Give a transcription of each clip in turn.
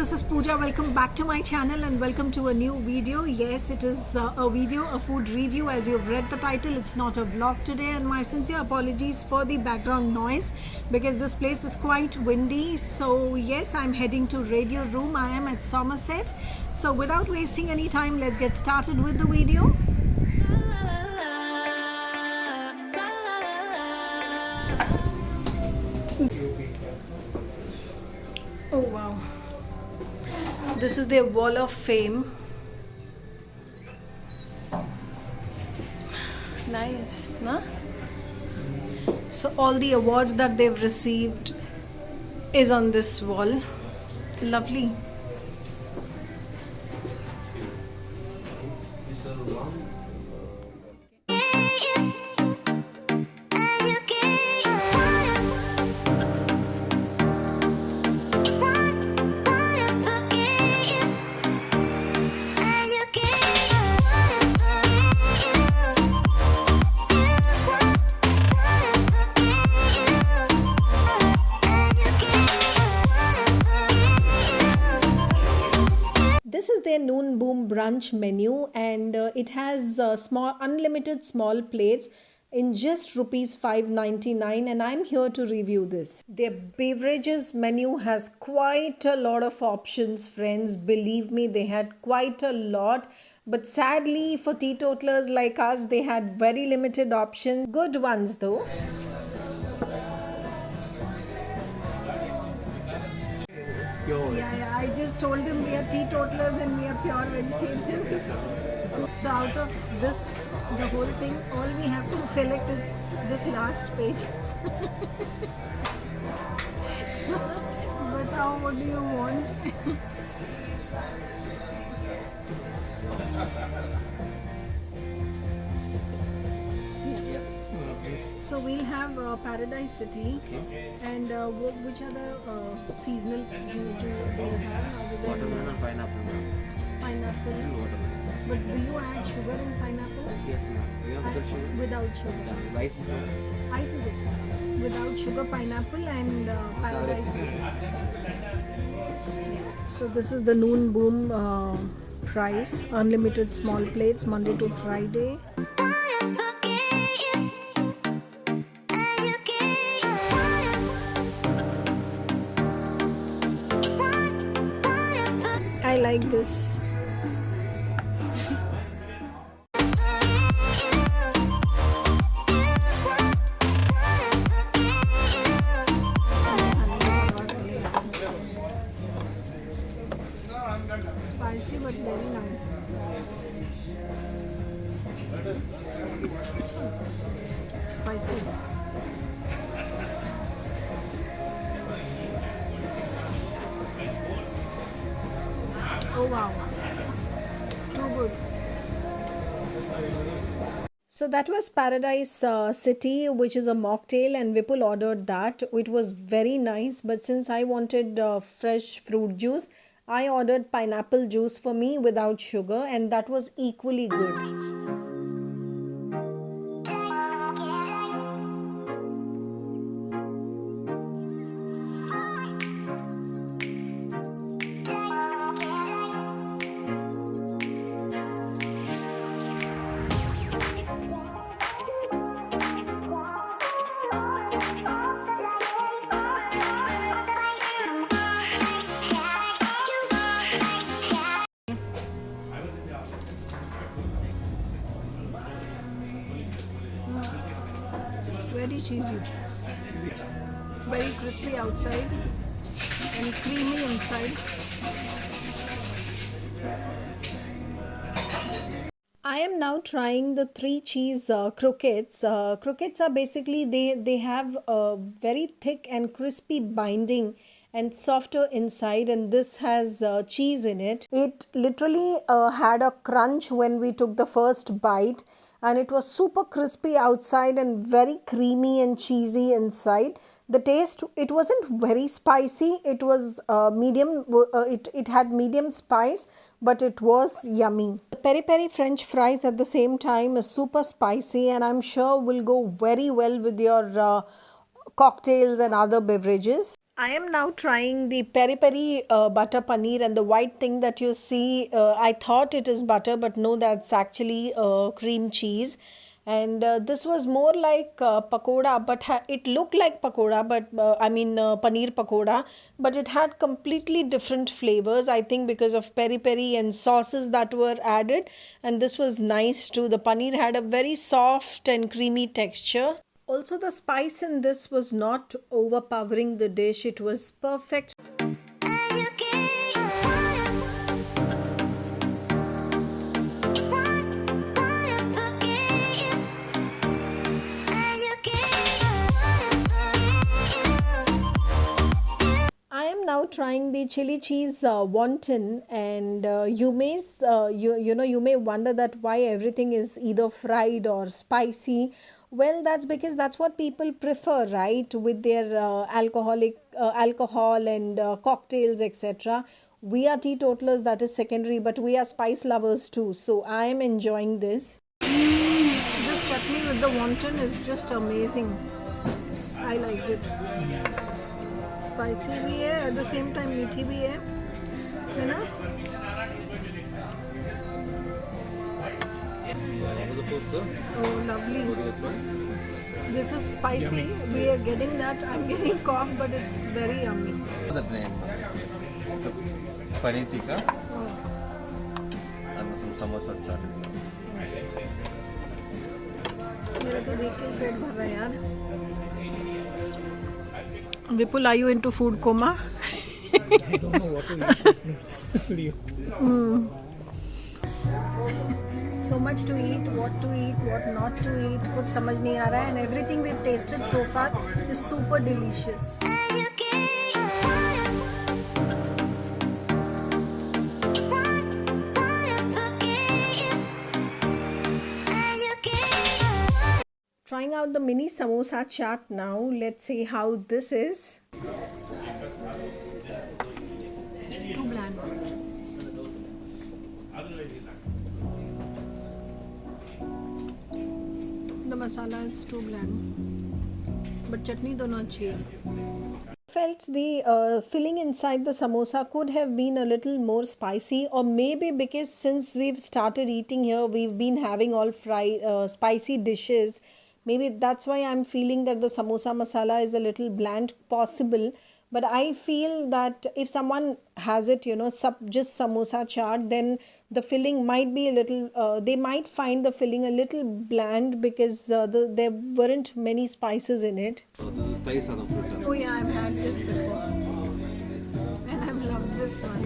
this is Pooja. Welcome back to my channel and welcome to a new video. Yes, it is a video, a food review. As you've read the title, it's not a vlog today, and my sincere apologies for the background noise because this place is quite windy. So yes, I'm heading to Radio Room. I am at Somerset. So without wasting any time, let's get started with the video. Oh wow, this is their wall of fame. Nice, na? So all the awards that they've received is on this wall. Lovely. This is their Noon Boom brunch menu, and it has small unlimited small plates in just rupees 5.99, and I'm here to review this. Their beverages menu has quite a lot of options, friends. Believe me, they had quite a lot. But sadly for teetotalers like us, they had very limited options. Good ones though. Yeah, I just told him we are teetotalers and we are pure vegetarians. So out of this, the whole thing, all we have to select is this last page. But what do you want? So we'll have Paradise City, and which other seasonal juice do you have? Watermelon and pineapple. Pineapple. Watermelon. But will you add sugar in pineapple? Yes, ma'am. You have without sugar? Without sugar. Yeah. Ice is on. Ice is okay. Without sugar, pineapple and Paradise City. So this is the Noon Boom price. Unlimited small plates, Monday to Friday. I like this. Spicy but very nice. Spicy. Oh wow, too good. So that was Paradise City, which is a mocktail, and Vipul ordered that. It was very nice, but since I wanted fresh fruit juice, I ordered pineapple juice for me without sugar, and that was equally good. Very cheesy, very crispy outside and creamy inside. I am now trying the 3 cheese croquettes. Croquettes are basically, they have a very thick and crispy binding and softer inside, and this has cheese in it. It literally had a crunch when we took the first bite, and it was super crispy outside and very creamy and cheesy inside. The taste, it wasn't very spicy. It was medium. It had medium spice, but it was yummy. The peri peri French fries at the same time is super spicy, and I'm sure will go very well with your cocktails and other beverages. I am now trying the peri peri butter paneer, and the white thing that you see, I thought it is butter, but no, that's actually cream cheese. And this was more like pakoda, but it looked like pakoda, but I mean paneer pakoda, but it had completely different flavors. I think because of peri peri and sauces that were added, and this was nice too. The paneer had a very soft and creamy texture. Also, the spice in this was not overpowering the dish, it was perfect. I am now trying the chili cheese wonton, and you may wonder that why everything is either fried or spicy. Well, that's because that's what people prefer, right? With their alcohol and cocktails, etc. We are teetotalers, that is secondary, but we are spice lovers too. So I am enjoying this. This chutney with the wonton is just amazing. I like it. Spicy भी है, at the same time मीठी भी है ना? Oh, lovely. This is spicy. We are getting that. I'm getting cough, but it's very yummy. That name. So, paneer tikka. And some samosa starters. मेरा तो देख के पेट भर रहा है यार. Vipul, are you into food coma? I don't know what to eat. So much to eat, what not to eat, कुछ समझ नहीं आ रहा है, and everything we've tasted so far is super delicious. Trying out the mini samosa chaat now. Let's see how this is. Too bland. The masala is too bland. But chutney dono achhi hai. Felt the filling inside the samosa could have been a little more spicy, or maybe because since we've started eating here, we've been having all spicy dishes. Maybe that's why I'm feeling that the samosa masala is a little bland, possible. But I feel that if someone has it, just samosa chaat, then the filling might be a little, they might find the filling a little bland because there weren't many spices in it. So, this is Thai sadam fruit. Oh yeah, I've had this before. And I've loved this one.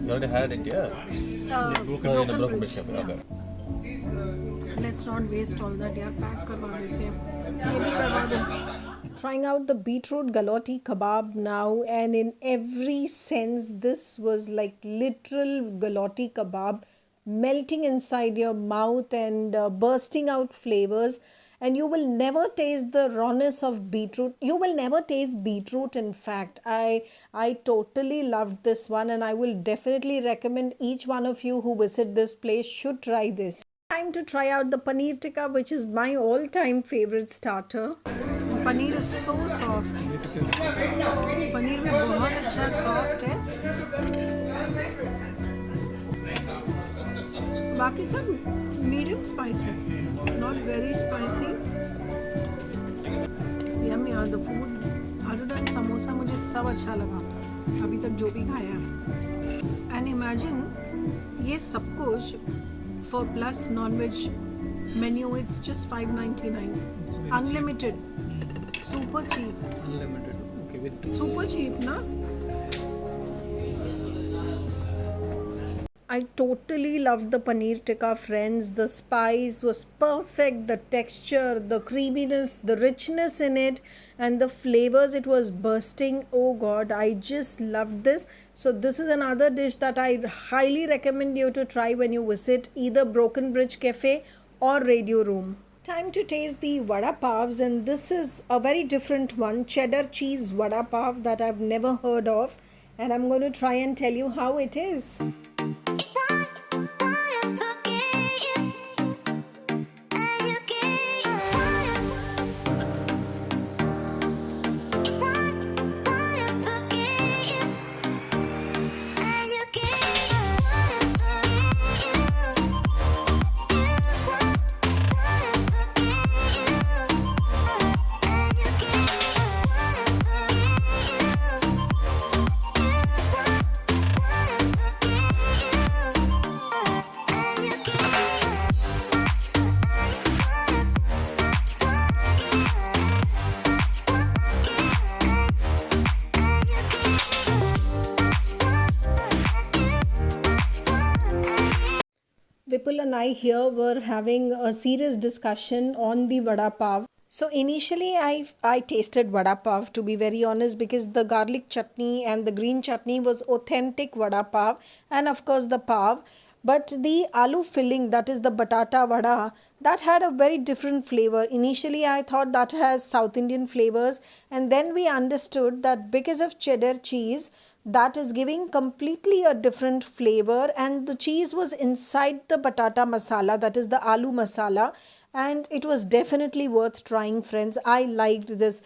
You already had it, yeah? Broken bridge. Okay. Let's not waste all that यार, pack करवा देते हैं, ये भी करवा दो. Trying out the beetroot galati kebab now, and in every sense this was like literal galati kebab, melting inside your mouth and bursting out flavors. And you will never taste the rawness of beetroot. You will never taste beetroot, in fact. I totally loved this one, and I will definitely recommend each one of you who visit this place should try this. Time to try out the paneer tikka, which is my all-time favorite starter. Paneer is so soft. Paneer भी बहुत अच्छा soft है. बाकी सब medium spicy, not very spicy. Yummy यार, the food other than samosa मुझे सब अच्छा लगा अभी तक जो भी खाया. And imagine ये सब कुछ for plus non-veg menu, it's just $5.99. Unlimited. Super cheap. Unlimited. Okay, with Super cheap, na? I totally loved the paneer tikka, friends. The spice was perfect, the texture, the creaminess, the richness in it, and the flavors, it was bursting. Oh god, I just loved this. So this is another dish that I highly recommend you to try when you visit either Broken Bridge Cafe or Radio Room. Time to taste the vada pavs, and this is a very different one, cheddar cheese vada pav that I've never heard of, and I'm going to try and tell you how it is. Vipul and I here were having a serious discussion on the vada pav. So initially I tasted vada pav, to be very honest, because the garlic chutney and the green chutney was authentic vada pav, and of course the pav. But the aloo filling, that is the batata vada, that had a very different flavor. Initially I thought that has South Indian flavors, and then we understood that because of cheddar cheese, that is giving completely a different flavor, and the cheese was inside the batata masala, that is the aloo masala, and it was definitely worth trying, friends. I liked this.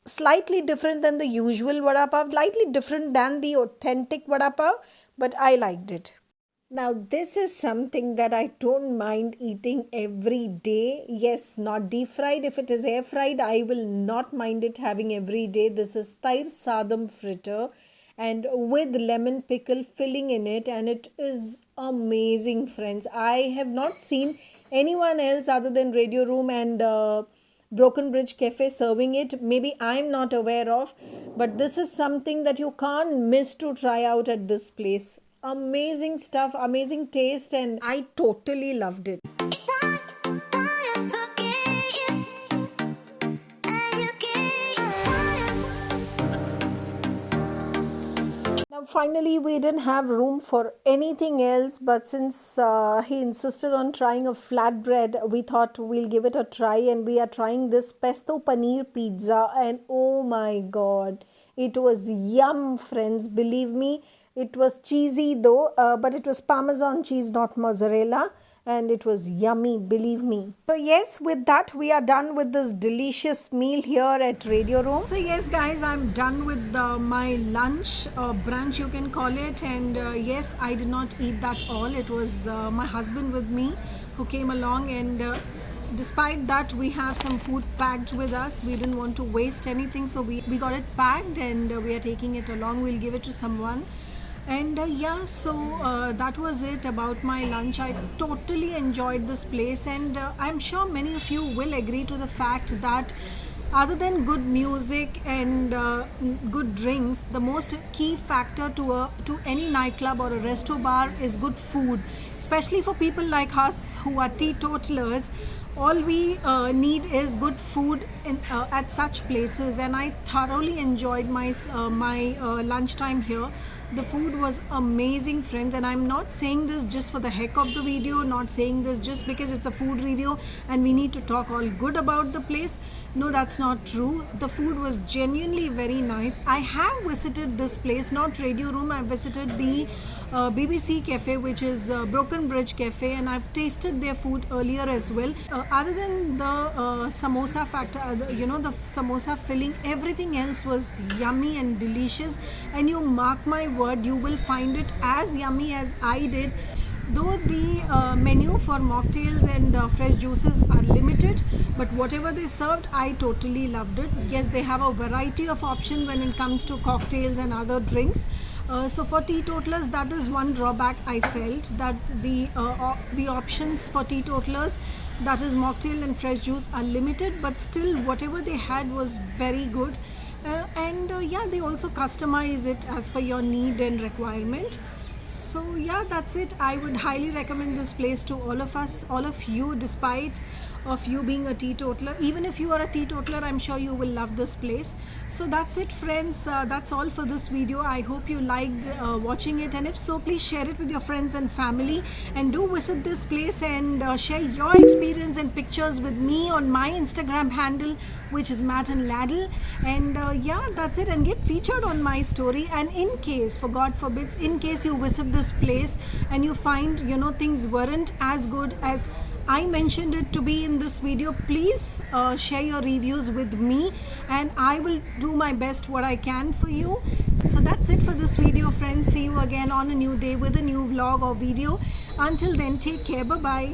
Slightly different than the usual vada pav, slightly different than the authentic vada pav, but I liked it. Now, this is something that I don't mind eating every day. Yes, not deep fried. If it is air fried, I will not mind it having every day. This is Tair Sadam fritter and with lemon pickle filling in it, and it is amazing, friends. I have not seen anyone else other than Radio Room and Broken Bridge Cafe serving it. Maybe I'm not aware of, but this is something that you can't miss to try out at this place. Amazing stuff, amazing taste, and I totally loved it. Now, finally, we didn't have room for anything else, but since he insisted on trying a flatbread, we thought we'll give it a try, and we are trying this pesto paneer pizza, and oh my god, it was yum, friends. Believe me, it was cheesy though, but it was Parmesan cheese, not mozzarella, and it was yummy, believe me. So yes, with that we are done with this delicious meal here at Radio Room. So yes guys, I'm done with my lunch, brunch you can call it, and yes, I did not eat that all. It was my husband with me who came along, and despite that we have some food packed with us. We didn't want to waste anything, so we got it packed, and we are taking it along. We'll give it to someone. And yeah, so that was it about my lunch. I totally enjoyed this place, and I'm sure many of you will agree to the fact that other than good music and good drinks, the most key factor to any nightclub or a resto bar is good food, especially for people like us who are teetotalers. All we need is good food at such places, and I thoroughly enjoyed my lunchtime here. The food was amazing, friends, and I'm not saying this just for the heck of the video, not saying this just because it's a food review and we need to talk all good about the place. No, that's not true. The food was genuinely very nice. I have visited this place, not Radio Room. I visited the BBC Cafe, which is Broken Bridge Cafe, and I've tasted their food earlier as well. Other than the samosa factor, the samosa filling, everything else was yummy and delicious, and you mark my word, you will find it as yummy as I did. Though the menu for mocktails and fresh juices are limited, but whatever they served, I totally loved it. Yes, they have a variety of options when it comes to cocktails and other drinks. So for teetotalers, that is one drawback I felt, that the options for teetotalers, that is mocktail and fresh juice, are limited, but still whatever they had was very good. And yeah, they also customize it as per your need and requirement. So yeah, that's it. I would highly recommend this place to all of us, all of you, despite of you being a teetotaler. Even if you are a teetotaler, I'm sure you will love this place. So that's it, friends. That's all for this video. I hope you liked watching it, and if so, please share it with your friends and family, and do visit this place and share your experience and pictures with me on my Instagram handle, which is Matt and Laddle. And yeah, that's it, and get featured on my story. And in case, for God forbids, in case you visit this place and you find things weren't as good as I mentioned it to be in this video, please share your reviews with me, and I will do my best what I can for you. So that's it for this video, friends. See you again on a new day with a new vlog or video. Until then, take care. Bye bye.